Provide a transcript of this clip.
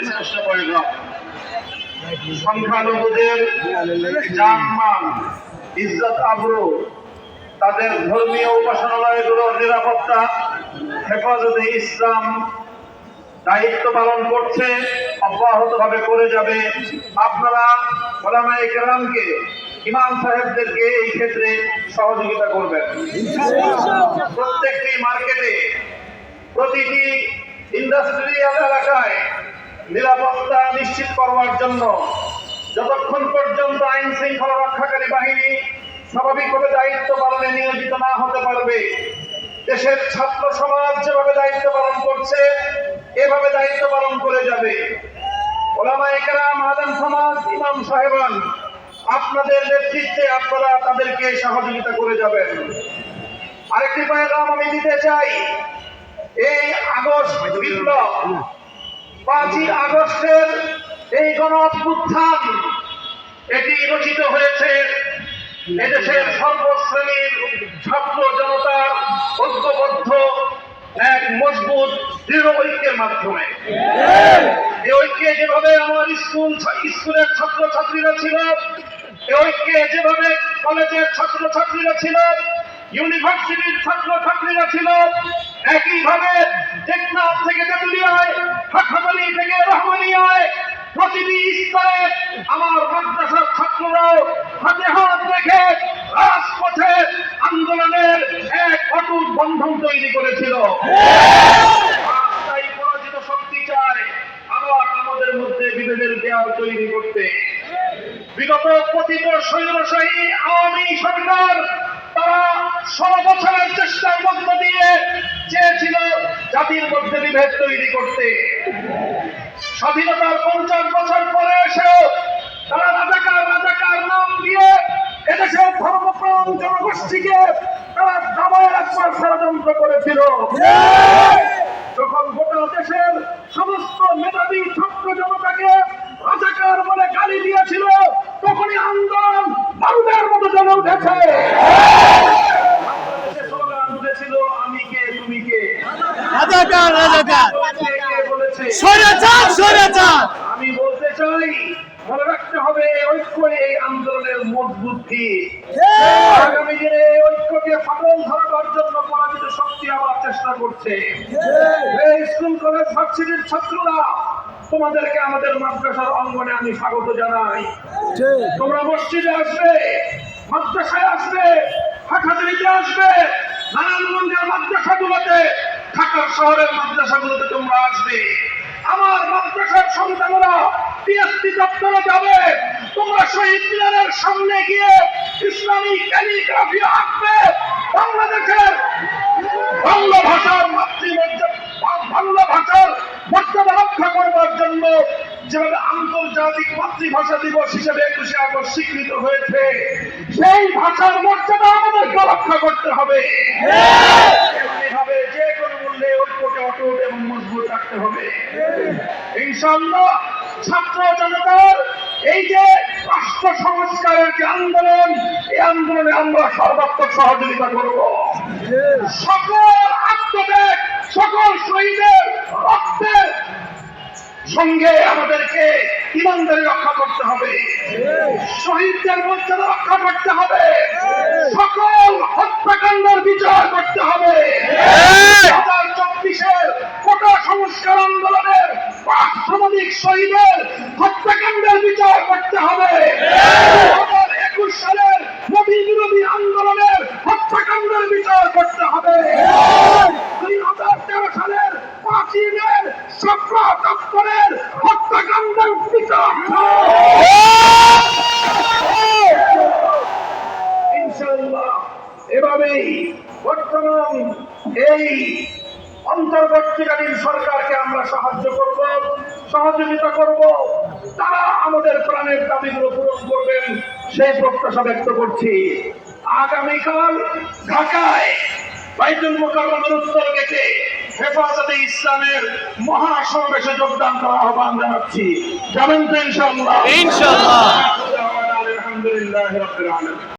শ্রেষ্ঠ পয়গাম। সংখ্যালঘুদের জানমাল, ইজ্জত আবরু, তাদের ধর্মীয় উপাসনালয়গুলোর নিরাপত্তা হেফাজতে ইসলাম দায়িত্ব পালন করছে, অব্যাহতভাবে করে যাবে। আপনারা ওলামায়ে কেরামকে, ইমাম সাহেবদেরকে এই ক্ষেত্রে সহযোগিতা করবেন। প্রত্যেকটি মার্কেটে, প্রতিটি ইন্ডাস্ট্রিয়াল এলাকায় নিরাপত্তা নিশ্চিত করবার জন্য যতক্ষণ পর্যন্ত আইন শৃঙ্খলা রক্ষাকারী বাহিনী স্বাভাবিকভাবে দায়িত্ব পালনে নিয়োজিত না হতে পারবে, দেশের ছাত্র সমাজ যেভাবে দায়িত্ব পালন করছে এভাবে দায়িত্ব পালন করে যাবে। ওলামায়ে কেরাম, আলেম সমাজ, ইমাম সাহেবান, আপনাদের নেতৃত্বে আপনারা তাদেরকে সহযোগিতা করে যাবেন। আরেকটি পয়গাম আমি দিতে চাই, এই আগস্ট বিপ্লব, 5ই আগস্টের এই গণ অভ্যুত্থান, এটি রচিত হয়েছে এদেশের সর্বশ্রেণীর ছাত্র জনতার ঐক্যবদ্ধ এক মজবুত দৃঢ় ঐক্যের মাধ্যমে। এই ঐক্যে যেভাবে আমার স্কুলের ছাত্র ছাত্রীরা ছিল, এই ঐক্যে যেভাবে কলেজের ছাত্র ছাত্রীরা ছিল, ইউনিভার্সিটির ছাত্র ছাত্রীরা ছিল, একইভাবে টেকনাফ থেকে তেতুলিয়ায়, হাটহাজারী থেকে রহমানিয়ায় প্রতিটি স্তরে আমার মাদ্রাসার ছাত্ররাও হাতে হাত রেখে রাজপথে আন্দোলনের এক অটুট বন্ধন তৈরি করেছিল। তাই পরাজিত শক্তি চায় আবার আমাদের মধ্যে বিভেদের দেয়াল তৈরি করতে। বিগত পতিত স্বৈরশাহী আওয়ামী সরকার তারা 16 বছরের চেষ্টার মধ্য দিয়ে চেয়েছিল জাতির মধ্যে বিভেদ তৈরি করতে। স্বাধীনতার 50 বছর পরে এসেও তারা রাজাকার নাম দিয়ে এদেশের ধর্মপ্রাণ জনগোষ্ঠীকে তারা দাবায় রাখবার ষড়যন্ত্র করেছিল। যখন গোটা দেশের সমস্ত মেধাবী ছাত্র জনতাকে রাজাকার বলে গালি দিয়েছিল, তখনই আন্দোলন বারুদের মতো জ্বলে উঠেছে। স্লোগান উঠেছিল, আমি কে তুমি কে, রাজাকার রাজাকার, বলেছে স্বৈরাচার। আমি বলতে চাই, মনে রাখতে হবে ঐক্য এই আন্দোলনের মজবুত ভিত। আগামী দিনে ঐক্যকে ফাটল ধরাবার জন্য পরাজিত শক্তি আবার চেষ্টা করছে। স্কুল কলেজ ভার্সিটির ছাত্ররা, তোমাদেরকে আমাদের মাদ্রাসার অঙ্গনে আমি স্বাগত জানাই। তোমরা মসজিদে আসবে, মাদ্রাসায় আসবে, হাটহাজারীতে আসবে, নারায়ণগঞ্জের মাদ্রাসাগুলোতে, ঢাকার শহরের মাদ্রাসাগুলোতে তোমরা আসবে। আমার মাদ্রাসার সন্তানরা পিএসসি দপ্তরে যাবে, তোমরা শহীদ মিনারের সামনে গিয়ে ইসলামী ক্যালিগ্রাফি আঁকবে। বাংলাদেশের বাংলা ভাষার বাংলা ভাষার মর্যাদা রক্ষা করবার জন্য যেভাবে আন্তর্জাতিক মাতৃভাষা দিবস হিসেবে 21শে আগস্ট স্বীকৃত হয়েছে, সেই ভাষার মর্যাদা আমাদেরকে রক্ষা করতে হবে। এভাবে যে কোনো মূল্যে ঐক্যকে অটুট এবং মজবুত রাখতে হবে। ইনশাআল্লাহ ছাত্র জনতার এই যে রাষ্ট্র সংস্কারের যে আন্দোলন, এই আন্দোলনে আমরা সর্বাত্মক সহযোগিতা করব। সকল আত্মত্যাগ, সকল শহীদের রক্তের সঙ্গে আমাদেরকে ইমানদারি রক্ষা করতে হবে, শহীদদের মর্যাদা রক্ষা করতে হবে, সকল হত্যাকাণ্ডের বিচার করতে হবে। 2024-এর কোটা সংস্কার আন্দোলনের 5 শতাধিক শহীদের হত্যাকাণ্ডের বিচার করতে হবে। 2021 সালের মোদী বিরোধী আন্দোলনের হত্যাকাণ্ডের বিচার করতে হবে। 2013 সালের 5ই মে ছাত্র দপ্তরের হত্যাকাণ্ডের বিচার। ইনশাআল্লাহ এভাবেই বর্তমান এই অন্তর্বর্তীকালীন সরকারকে আমরা সাহায্য করব, সহযোগিতা করব। তারা আমাদের প্রাণের দাবিগুলো পূরণ করবেন সেই প্রত্যাশা ব্যক্ত করছি। আগামীকাল ঢাকায় বাইতুল মুকাররমের উত্তর গেটে হেফাজতে ইসলামের মহাসমাবেশে যোগদান করার আহ্বান জানাচ্ছি। যাবেন তো ইনশাআল্লাহ? ইনশাআল্লাহ। আলহামদুলিল্লাহ রাব্বিল আলামিন।